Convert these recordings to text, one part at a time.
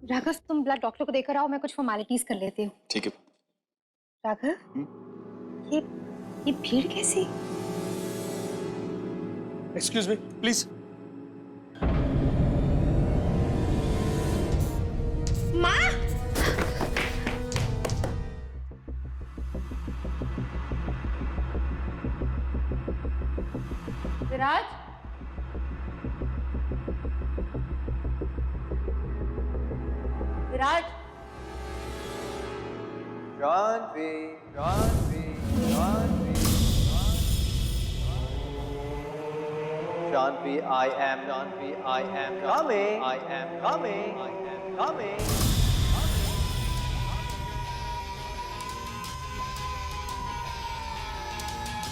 राघव, तुम blood doctor को देकर आओ, मैं कुछ फॉर्मेलिटीज कर लेती हूँ। ठीक है। राघव, ये ये भीड़ कैसी? Excuse me please. माँ! विराज, विराज, Janvi, Janvi, Janvi, Janvi, I am coming, I am coming, I am coming.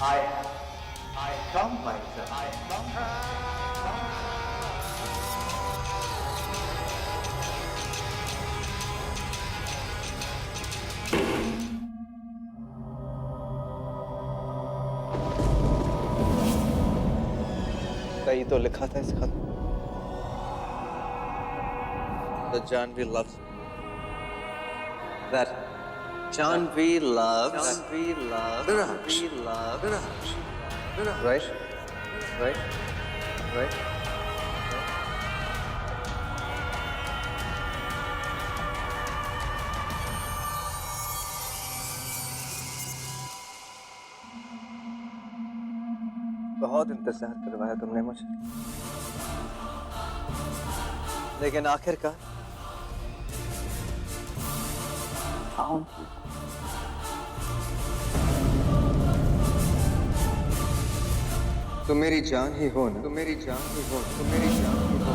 I come, my son, I come. कहीं तो लिखा था इस खत that Janvi loves That Janvi loves, right, right, right. बहुत इंतजार करवाया तुमने मुझे, लेकिन आखिरकार तुम मेरी जान ही हो ना, तुम मेरी जान ही हो, तुम मेरी जान ही हो।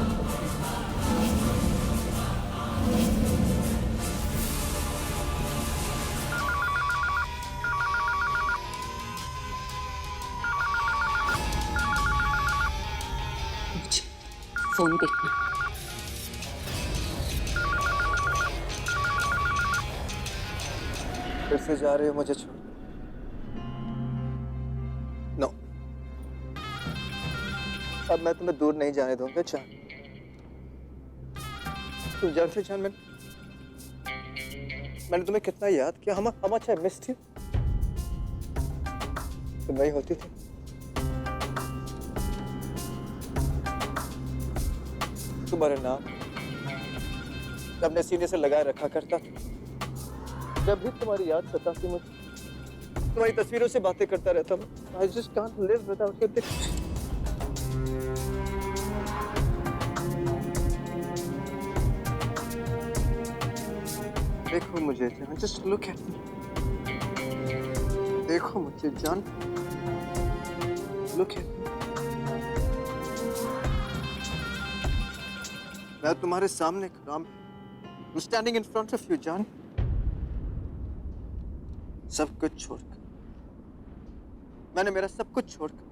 फोन देखना। फिर से जा रहे हो मुझे छोड़? नो, अब मैं तुम्हें दूर नहीं जाने दूंगा जान। तुम जानते जान, मैंने तुम्हें कितना याद किया। how much I missed you। तुम वही होती थी, तुम्हारे नाम अपने सीने से लगाए रखा करता था। जब भी तुम्हारी याद सताती मुझे, तुम्हारी तस्वीरों से बातें करता रहता हूँ। I just can't live without you। देखो मुझे जान, just look at me। देखो मुझे जान, look at me। मैं तुम्हारे सामने खड़ा हूं। I'm standing in front of you, जान। सब कुछ छोड़कर, मैंने मेरा सब कुछ छोड़कर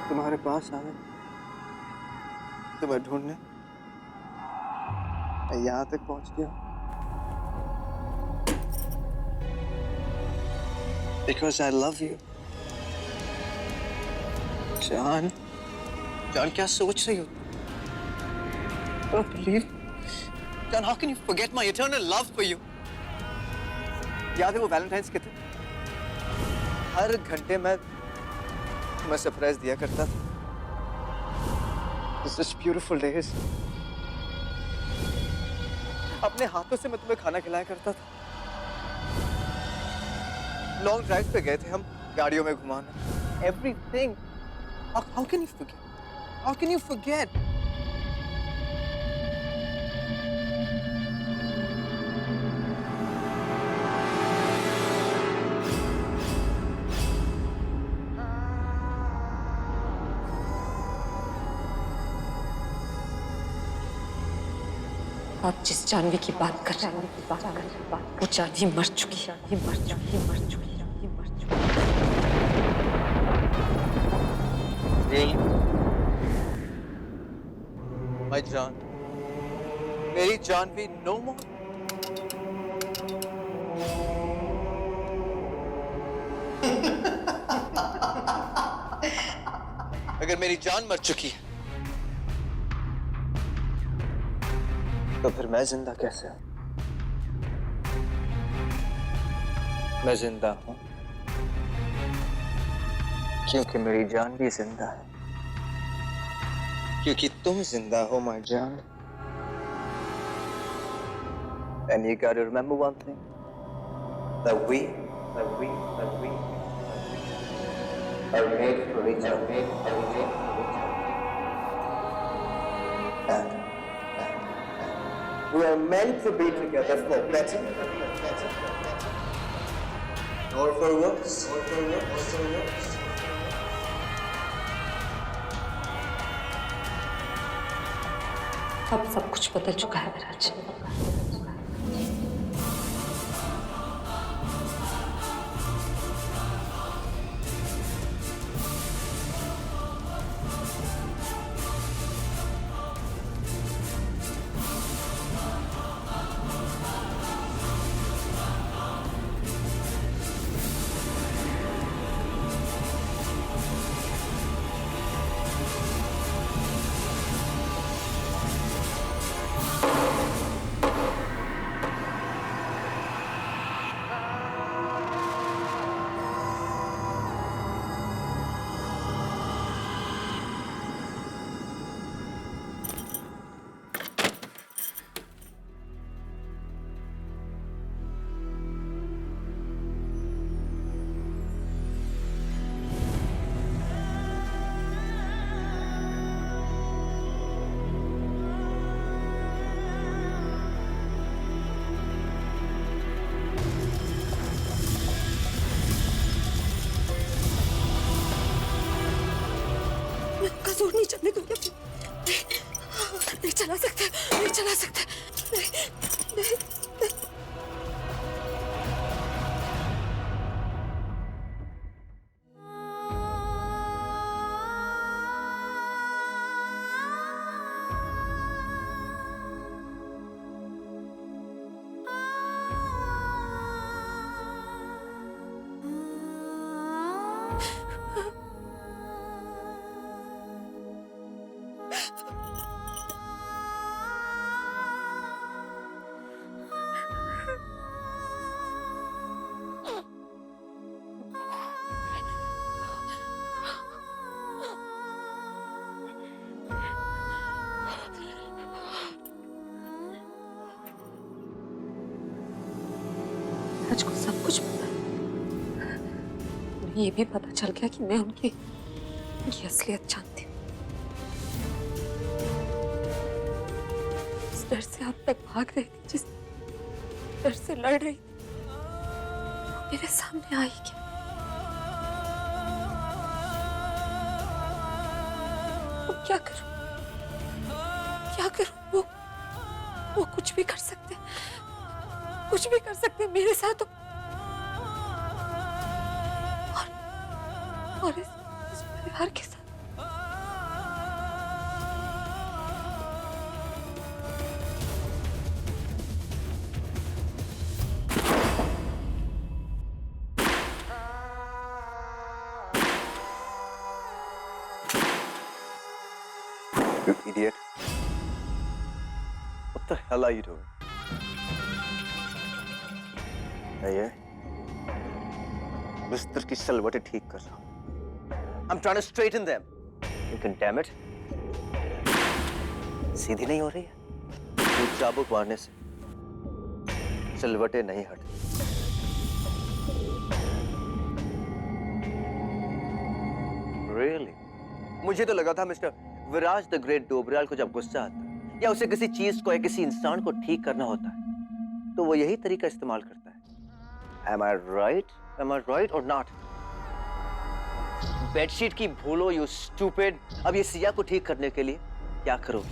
तुम्हारे पास आया, तुम्हें ढूंढने मैं यहाँ तक पहुंच गया। Because I love you। जान, जान क्या सोच रही हो? Don't believe। जान, how can you forget my eternal love for you? याद है वो वैलेंटाइंस के दिन? हर घंटे मैं तुम्हें सरप्राइज दिया करता था। Such beautiful days। अपने हाथों से मैं तुम्हें खाना खिलाया करता था। लॉन्ग ड्राइव पे गए थे हम, गाड़ियों में घुमाना। Everything। How can you forget? How can you forget? आप जिस जानवी की बात कर रहे हैं, वो जानवी मर चुकी है, मर चुकी। Really? My जान, मेरी जान भी no more। अगर मेरी जान मर चुकी है, तो फिर मैं जिंदा कैसे हूं? मैं जिंदा हूं क्योंकि मेरी जान भी जिंदा है, क्योंकि तुम जिंदा हो माय जान। And you gotta remember one thing, that we are made for each other. And we are meant to be together for better or for worse. अब सब कुछ बदल चुका है विराज। जोर नहीं चलने दूंगी अपने। नहीं चला सकते, नहीं चला सकते, नहीं, नहीं, नहीं। विराज को सब कुछ पता है। उन्हें ये भी पता चल गया कि मैं उनकी असलियत जानती हूँ। जिस डर से अब तक भाग रही थी, जिस डर से लड़ रही थी, वो मेरे सामने आई क्या? अब क्या करूं? क्या करूं? वो कुछ भी कर सकते, कुछ भी कर सकते मेरे साथ। और इस परिवार के साथ। You idiot. What the hell are you doing? ये बिस्तर की सलवटें ठीक कर रहा हूं। I'm trying to straighten them. लेकिन damn it, सीधी नहीं हो रही है। तू चाबुक मारने से सलवटें नहीं हटती। Really? मुझे तो लगा था mister Viraj the great Dobriyal को जब गुस्सा आता है या उसे किसी चीज को या किसी इंसान को ठीक करना होता है तो वो यही तरीका इस्तेमाल करता है। Am I right? Am I right or not? Bedsheet की भूलो you stupid। अब ये सिया को ठीक करने के लिए क्या करो?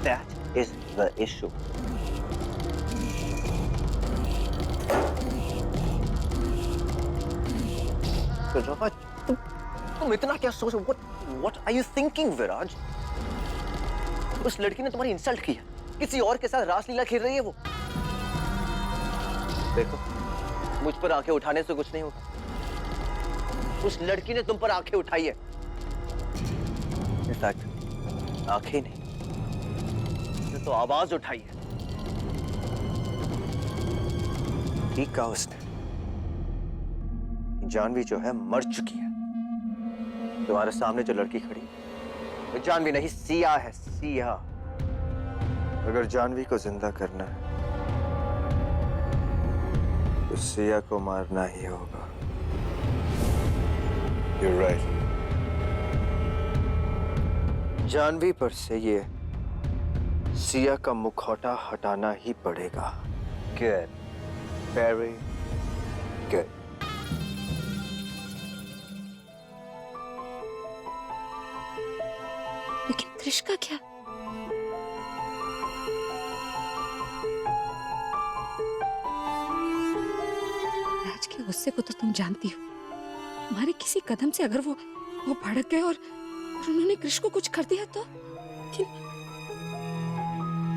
That is the issue. तुम इतना क्या सोच? What are you thinking, विराज? उस लड़की ने तुम्हारी इंसल्ट की है। किसी और के साथ रासलीला खेल रही है वो। देखो, मुझ पर आंखें उठाने से कुछ नहीं होगा। उस लड़की ने तुम पर आंखें उठाई है। इनफैक्ट, आंखें नहीं, तो आवाज उठाई है। ठीक कहा उसने, जानवी जो है मर चुकी है। तुम्हारे सामने जो लड़की खड़ी वो जानवी नहीं, सिया है, सिया। अगर जानवी को जिंदा करना है तो सिया को मारना ही होगा। You're right. जानवी पर से ये सिया का मुखौटा हटाना ही पड़ेगा। Good. Very good. लेकिन कृष का क्या? राज के गुस्से को तो तुम जानती हो। हमारे किसी कदम से अगर वो भड़क गए और उन्होंने कृष को कुछ कर दिया तो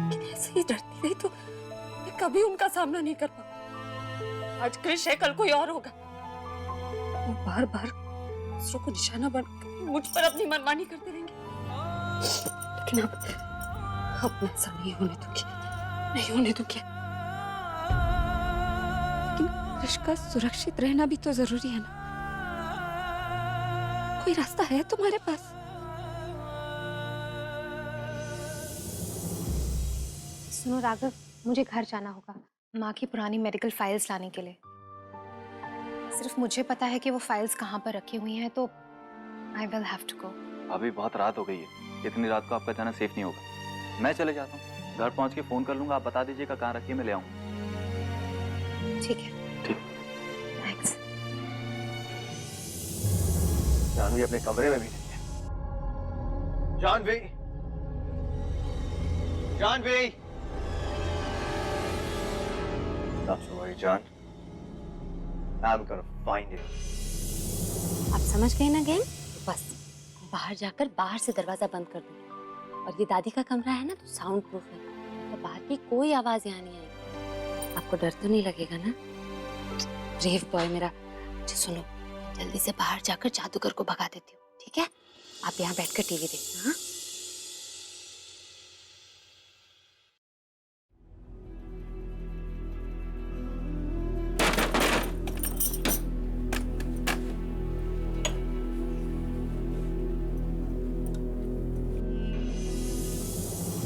लेकिन ऐसे ही डरती रही तो मैं कभी उनका सामना नहीं कर पाऊंगी। आज कृष है, कल कोई और होगा। वो बार बार दूसरों को निशाना बन मुझ पर अपनी मनमानी करते रहेंगे। लेकिन अब मैं ऐसा नहीं होने दूंगी, नहीं होने दूंगी। लेकिन कृष का सुरक्षित रहना भी तो जरूरी है ना। कोई रास्ता है तुम्हारे पास? सुनो राघव, मुझे घर जाना होगा माँ की पुरानी मेडिकल फाइल्स लाने के लिए। सिर्फ मुझे पता है कि वो फाइल्स कहाँ पर रखी हुई हैं, तो I will have to go. अभी बहुत रात हो गई है, इतनी रात को आपका जाना सेफ नहीं होगा। मैं चले जाता हूँ, घर पहुँच के फोन कर लूंगा। आप बता दीजिएगा कहाँ रखिए, मैं ले आऊँगा। ठीक है। ठीक। थैंक्स। जानवी अपने कमरे में भी नहीं है। Janvi, Janvi. Not to worry, John. I'm gonna find you. आप समझ गए ना गेम? बस बाहर जाकर बाहर से दरवाजा बंद कर दूंगी। और ये दादी का कमरा है ना, तो साउंड प्रूफ है, तो बाहर की कोई आवाज यहाँ नहीं आएगी। आपको डर तो नहीं लगेगा ना? ब्रेव बॉय मेरा। अच्छा सुनो, जल्दी से बाहर जाकर जादूगर को भगा देती हूँ, ठीक है? आप यहाँ बैठकर टीवी देखना। हाँ?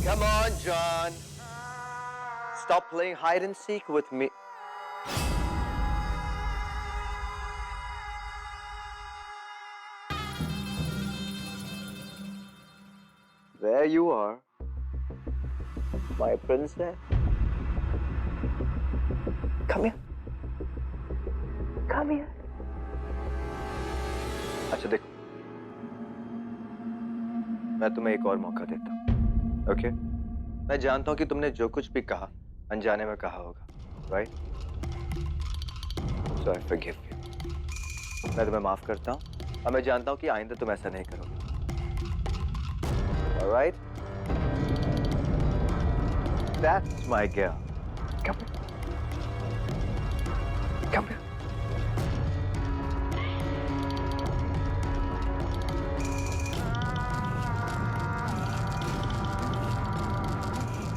Come on, John. Stop playing hide and seek with me. There you are, my princess. Come here. Come here. अच्छा देखो, मैं तुम्हें एक और मौका देता हूँ। ओके? मैं जानता हूँ कि तुमने जो कुछ भी कहा अनजाने में कहा होगा, right? So I forgive you. मैं तुम्हें माफ करता हूँ और मैं जानता हूँ कि आइंदा तुम ऐसा नहीं करोगे। All right? That's my girl. Come here. Come here.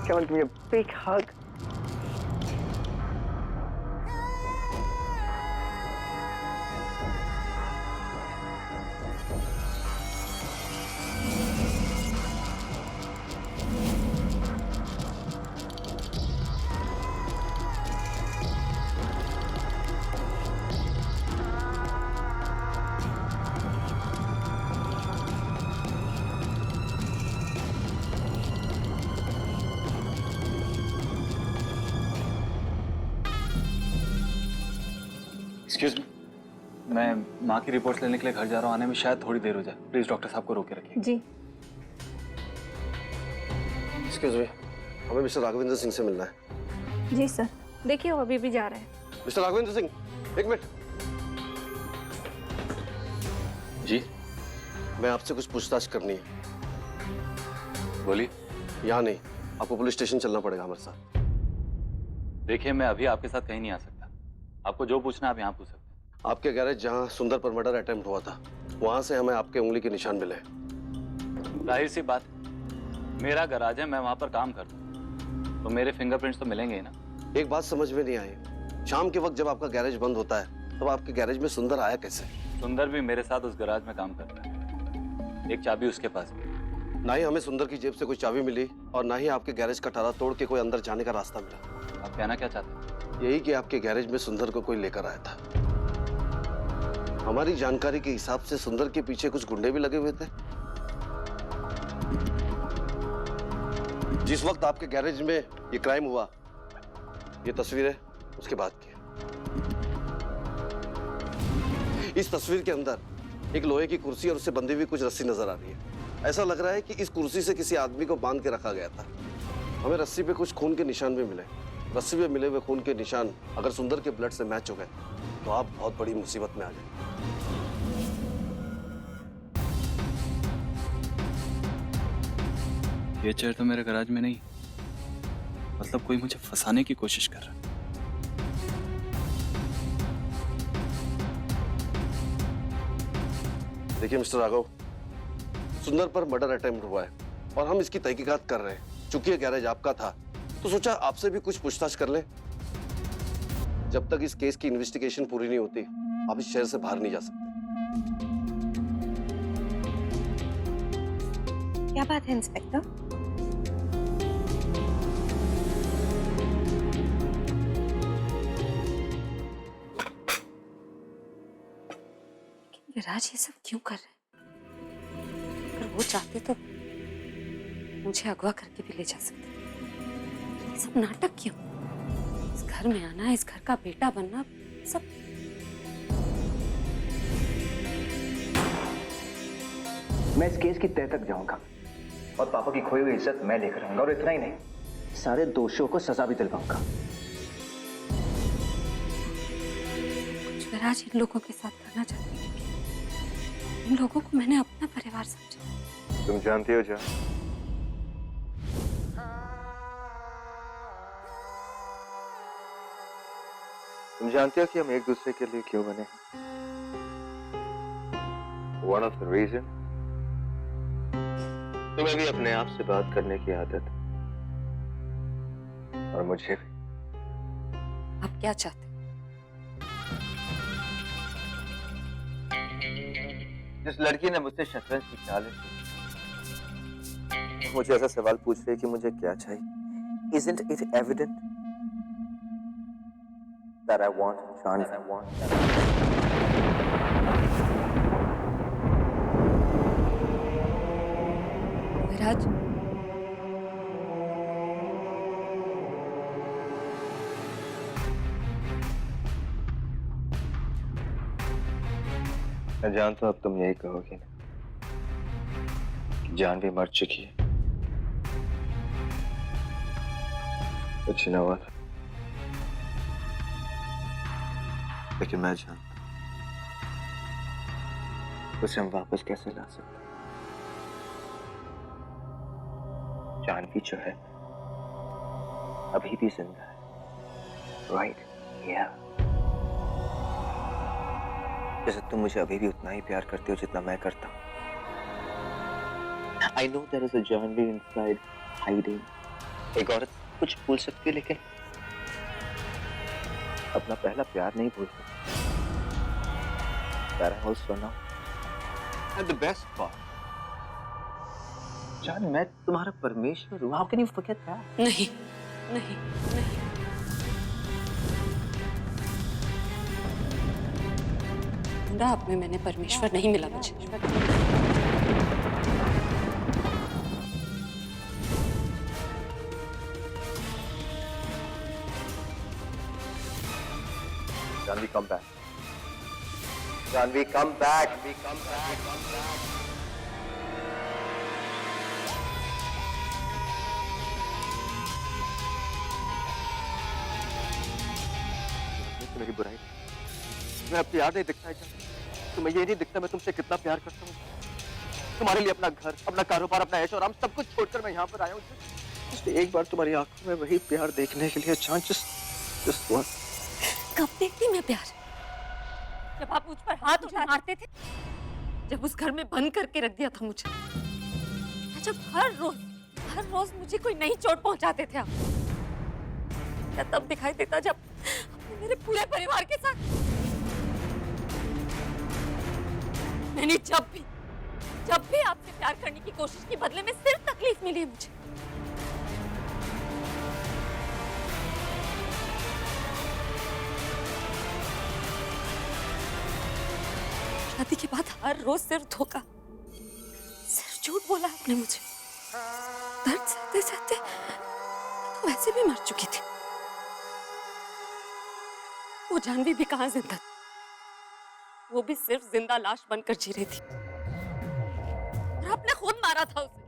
Come on, give me a big hug. Excuse me, मैं माँ की रिपोर्ट्स लेने के लिए घर जा रहा हूँ। आने में शायद थोड़ी देर हो जाए। प्लीज डॉक्टर साहब को रोके रखिए। जी। एक्सक्यूज मी, हमें मिस्टर राघवेंद्र सिंह से मिलना है। जी सर, देखिए वो अभी भी जा रहे हैं। मिस्टर राघवेंद्र सिंह, एक मिनट। जी मैं आपसे कुछ पूछताछ करनी है। बोलिए। यहाँ नहीं, आपको पुलिस स्टेशन चलना पड़ेगा हमारे साथ। देखिए मैं अभी आपके साथ कहीं नहीं आ सकता। आपको जो पूछना है आप यहाँ पूछ सकते हैं। आपके गैरेज जहाँ सुंदर पर मर्डर अटेम्प्ट हुआ था, वहां से हमें आपके उंगली के निशान मिले। जाहिर सी बात, मेरा गैराज है, मैं वहां पर काम करता हूँ। तो मेरे फिंगरप्रिंट्स तो मिलेंगे ही ना। एक बात समझ में नहीं आई, शाम के वक्त जब आपका गैरेज बंद होता है तब आपके गैरेज में सुंदर आया कैसे? सुंदर भी मेरे साथ उस गैराज में काम करता है, एक चाबी उसके पास है। ना ही हमें सुंदर की जेब से कोई चाबी मिली और ना ही आपके गैरेज का ताला तोड़ के कोई अंदर जाने का रास्ता मिला। आप कहना क्या चाहते हैं? यही कि आपके गैरेज में सुंदर को कोई लेकर आया था। हमारी जानकारी के हिसाब से सुंदर के पीछे कुछ गुंडे भी लगे हुए थे। जिस वक्त आपके गैरेज में ये क्राइम हुआ, ये तस्वीरें उसके बाद की है। इस तस्वीर के अंदर एक लोहे की कुर्सी और उससे बंधी हुई कुछ रस्सी नजर आ रही है। ऐसा लग रहा है कि इस कुर्सी से किसी आदमी को बांध के रखा गया था। हमें रस्सी पे कुछ खून के निशान भी मिले। रस्सी पे मिले हुए खून के निशान अगर सुंदर के ब्लड से मैच हो गए तो आप बहुत बड़ी मुसीबत में आ गए। ये चेयर तो मेरे गैराज में नहीं, मतलब कोई मुझे फंसाने की कोशिश कर रहा है। देखिए मिस्टर राघव, सुंदर पर मर्डर अटेम्प्ट हुआ है और हम इसकी तहकीकात कर रहे हैं। चूंकि ये गैरेज आपका था तो सोचा आपसे भी कुछ पूछताछ कर लें। जब तक इस केस की इन्वेस्टिगेशन पूरी नहीं होती आप इस शहर से बाहर नहीं जा सकते। क्या बात है इंस्पेक्टर? विराज ये सब क्यों कर रहे हैं? अगर वो चाहते तो मुझे अगवा करके भी ले जा सकते। ये सब नाटक क्यों? इस घर में आना, इस घर का बेटा बनना, सब मैं इस केस की तह तक जाऊंगा और पापा की खोई हुई इज्जत मैं लेकर आऊंगा, और इतना ही नहीं, सारे दोषियों को सजा भी दिलवाऊंगा। कुछ विराज इन लोगों के साथ करना चाहती है। इन लोगों को मैंने अपना परिवार समझा। तुम जानती हो जान, तुम जानते हो कि हम एक दूसरे के लिए क्यों बने हैं? One of the reason, तुम्हें भी अपने आप से बात करने की आदत है और मुझे भी। आप क्या चाहते? जिस लड़की ने मुझसे शतरंज की चाल मुझे ऐसा सवाल पूछ रही है कि मुझे क्या चाहिए? Isn't it evident that I want John? विराज, मैं जानता हूं अब तुम यही कहोगी ना कि जान भी मर चुकी है। But you know what? लेकिन मैं जानता हूं उसे हम वापस कैसे ला सकते हैं। जानवी जो है अभी भी जिंदा है, राइट? या जैसे तुम मुझे अभी भी उतना ही प्यार करते हो जितना मैं करता हूँ। I know there is a Janvi inside hiding. एक औरत कुछ भूल सकती है लेकिन अपना पहला प्यार नहीं भूल सकती। That I also know. And the best part, जान, मैं तुम्हारा परमेश्वर हूँ। How can you forget that? नहीं, नहीं, नहीं। आप में मैंने परमेश्वर नहीं मिला मुझे। Janvi, come back. Janvi, come back. Come back. मेरी बुराई, मैं अब प्यार नहीं दिखता है। तुम्हें ये नहीं दिखता मैं तुमसे कितना प्यार करता हूँ। तुम्हारे लिए अपना घर, अपना कारोबार, अपना ऐश और हम सब कुछ छोड़कर मैं यहाँ पर आया हूँ। एक बार तुम्हारी आंखों में वही प्यार देखने के लिए चांस just once. कब देखती मैं प्यार? जब आप मुझ पर हाथ उठा मारते थे, जब उस घर में बंद करके रख दिया था मुझे, जब हर रोज मुझे कोई नई चोट पहुंचाते थे आप। क्या तब दिखाई देता जब मेरे पूरे परिवार के साथ मैंने जब भी आपसे प्यार करने की कोशिश की, बदले में सिर्फ तकलीफ मिली है मुझे। शादी के बाद हर रोज सिर्फ धोखा, सिर्फ झूठ बोला आपने मुझे। दर्द सहते सहते तो वैसे भी मर चुकी थी। वो जानवी भी कहाँ जिंदा थी, वो भी सिर्फ जिंदा लाश बनकर जी रही थी। और आपने खुद मारा था उसे।